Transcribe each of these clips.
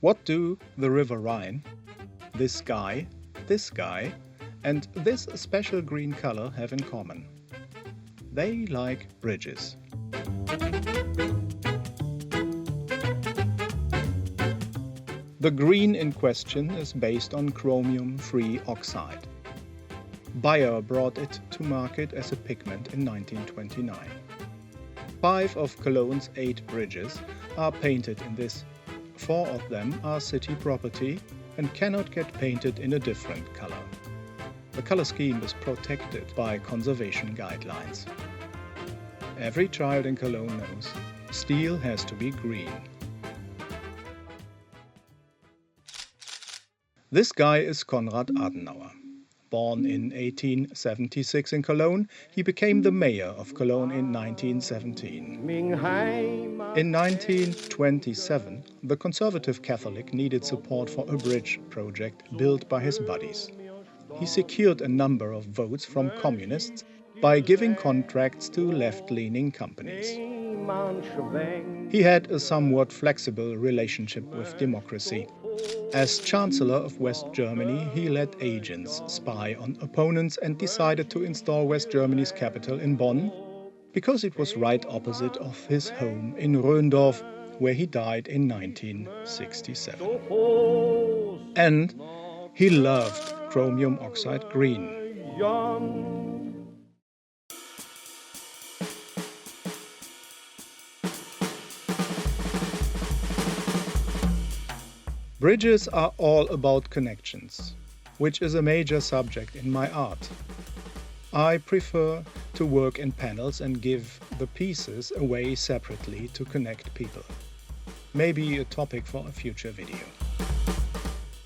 What do the river Rhine, this guy, and this special green color have in common? They like bridges. The green in question is based on chromium-free oxide. Bayer brought it to market as a pigment in 1929. 5 of Cologne's 8 bridges are painted in this. 4 of them are city property and cannot get painted in a different color. The color scheme is protected by conservation guidelines. Every child in Cologne knows steel has to be green. This guy is Konrad Adenauer. Born in 1876 in Cologne, he became the mayor of Cologne in 1917. In 1927, the conservative Catholic needed support for a bridge project built by his buddies. He secured a number of votes from communists by giving contracts to left-leaning companies. He had a somewhat flexible relationship with democracy. As Chancellor of West Germany, he let agents spy on opponents and decided to install West Germany's capital in Bonn because it was right opposite of his home in Röndorf, where he died in 1967. And he loved chromium oxide green. Bridges are all about connections, which is a major subject in my art. I prefer to work in panels and give the pieces away separately to connect people. Maybe a topic for a future video.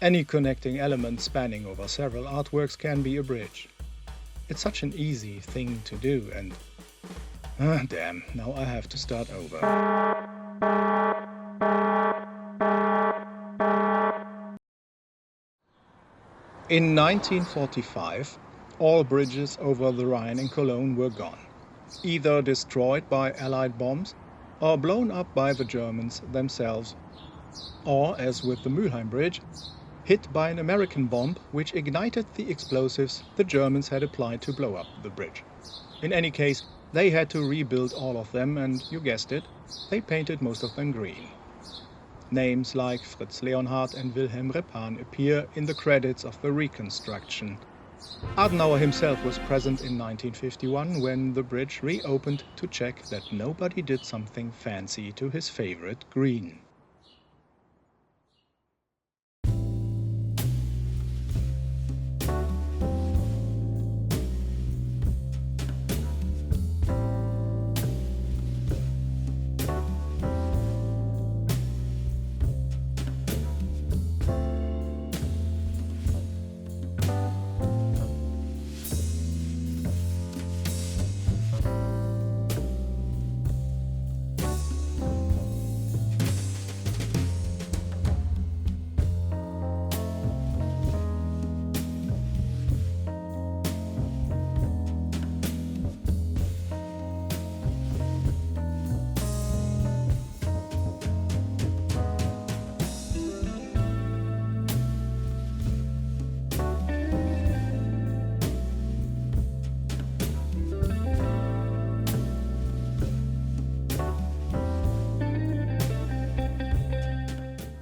Any connecting element spanning over several artworks can be a bridge. It's such an easy thing to do and... damn, now I have to start over. In 1945, all bridges over the Rhine in Cologne were gone, either destroyed by Allied bombs or blown up by the Germans themselves, or, as with the Mülheim Bridge, hit by an American bomb which ignited the explosives the Germans had applied to blow up the bridge. In any case, they had to rebuild all of them and, you guessed it, they painted most of them green. Names like Fritz Leonhard and Wilhelm Repan appear in the credits of the reconstruction. Adenauer himself was present in 1951 when the bridge reopened to check that nobody did something fancy to his favorite green.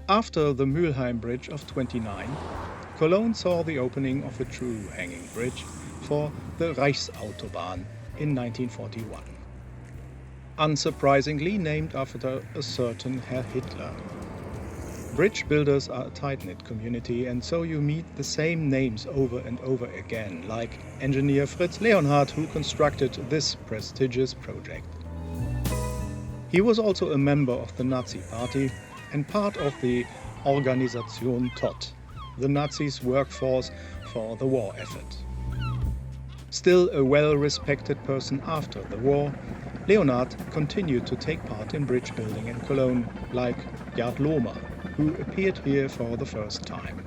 After the Mülheim Bridge of '29, Cologne saw the opening of a true hanging bridge for the Reichsautobahn in 1941. Unsurprisingly named after a certain Herr Hitler. Bridge builders are a tight-knit community, and so you meet the same names over and over again, like engineer Fritz Leonhard, who constructed this prestigious project. He was also a member of the Nazi Party and part of the Organisation Todt, the Nazis' workforce for the war effort. Still a well-respected person after the war, Leonhard continued to take part in bridge building in Cologne, like Gerd Lohmer, who appeared here for the first time.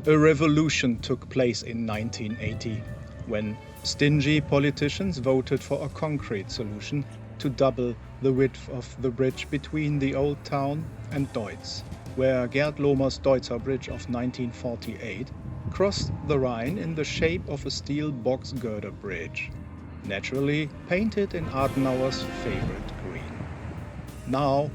A revolution took place in 1980 when stingy politicians voted for a concrete solution to double the width of the bridge between the Old Town and Deutz, where Gerd Lohmer's Deutzer Bridge of 1948 crossed the Rhine in the shape of a steel box girder bridge, naturally painted in Adenauer's favorite green. Now,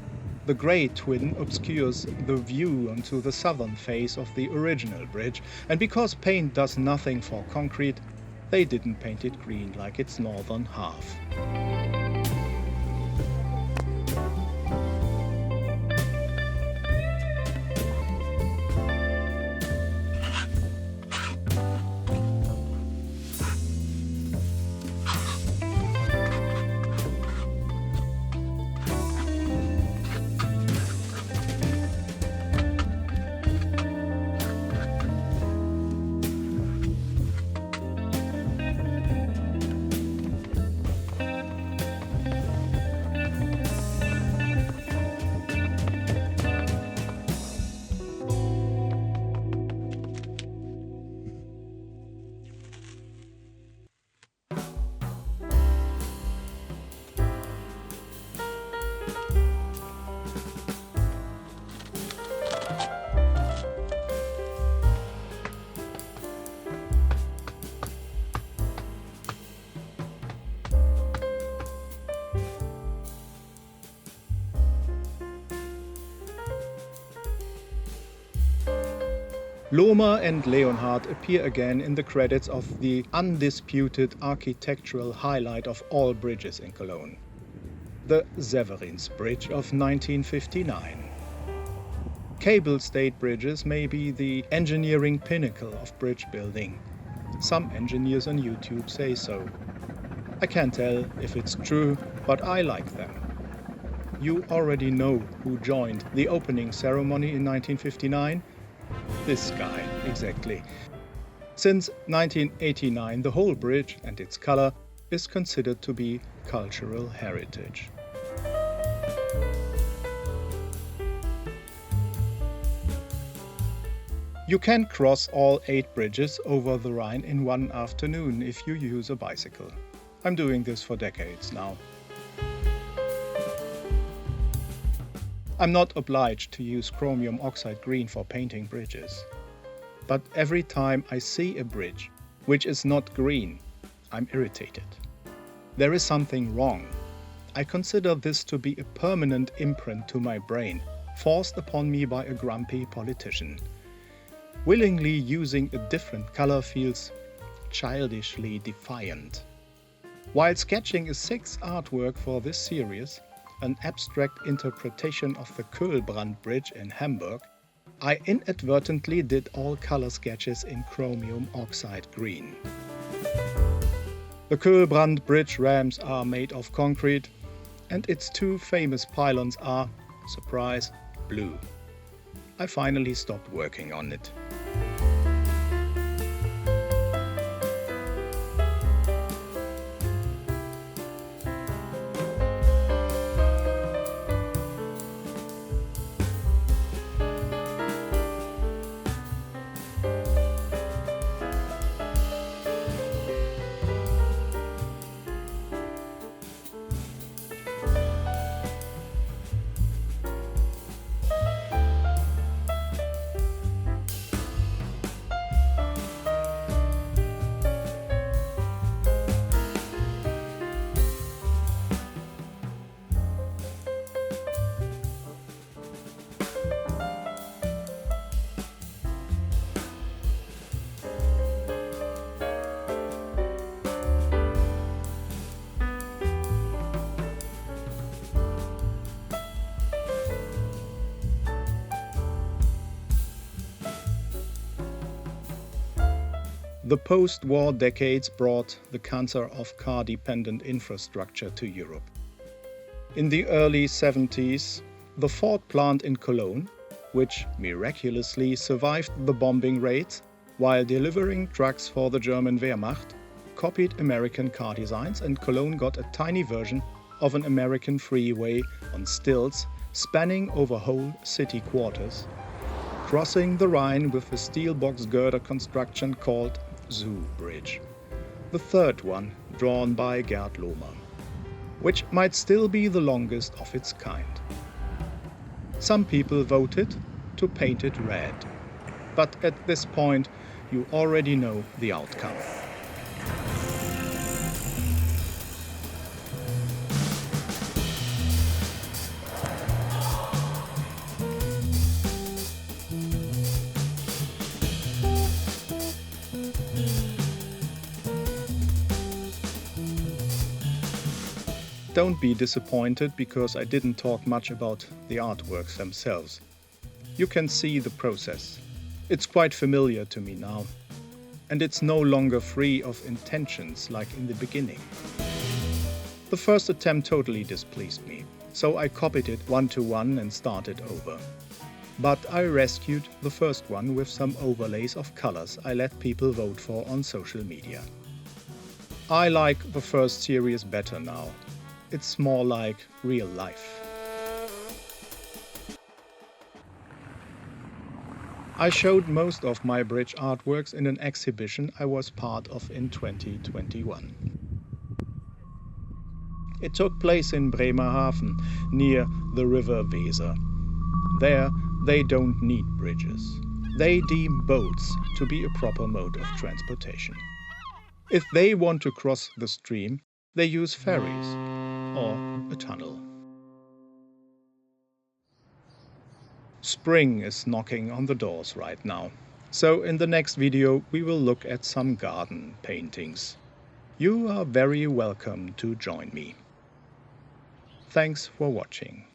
the grey twin obscures the view onto the southern face of the original bridge, and because paint does nothing for concrete, they didn't paint it green like its northern half. Lohmer and Leonhard appear again in the credits of the undisputed architectural highlight of all bridges in Cologne, the Severin's Bridge of 1959. Cable-stayed bridges may be the engineering pinnacle of bridge building. Some engineers on YouTube say so. I can't tell if it's true, but I like them. You already know who joined the opening ceremony in 1959? This guy, exactly. Since 1989, the whole bridge and its color is considered to be cultural heritage. You can cross all 8 bridges over the Rhine in one afternoon if you use a bicycle. I'm doing this for decades now. I'm not obliged to use chromium oxide green for painting bridges. But every time I see a bridge which is not green, I'm irritated. There is something wrong. I consider this to be a permanent imprint to my brain, forced upon me by a grumpy politician. Willingly using a different color feels childishly defiant. While sketching a 6th artwork for this series, an abstract interpretation of the Kölbrand Bridge in Hamburg, I inadvertently did all color sketches in chromium oxide green. The Kölbrand Bridge ramps are made of concrete, and its 2 famous pylons are, surprise, blue. I finally stopped working on it. The post-war decades brought the cancer of car-dependent infrastructure to Europe. In the early 70s, the Ford plant in Cologne, which miraculously survived the bombing raids while delivering trucks for the German Wehrmacht, copied American car designs, and Cologne got a tiny version of an American freeway on stilts spanning over whole city quarters, crossing the Rhine with a steel box girder construction called Zoo Bridge. The third one drawn by Gerd Lohmer, which might still be the longest of its kind. Some people voted to paint it red, but at this point you already know the outcome. Don't be disappointed because I didn't talk much about the artworks themselves. You can see the process. It's quite familiar to me now, and it's no longer free of intentions like in the beginning. The first attempt totally displeased me, so I copied it one-to-one and started over. But I rescued the first one with some overlays of colors I let people vote for on social media. I like the first series better now. It's more like real life. I showed most of my bridge artworks in an exhibition I was part of in 2021. It took place in Bremerhaven, near the river Weser. There, they don't need bridges. They deem boats to be a proper mode of transportation. If they want to cross the stream, they use ferries or a tunnel. Spring is knocking on the doors right now, so in the next video we will look at some garden paintings. You are very welcome to join me. Thanks for watching.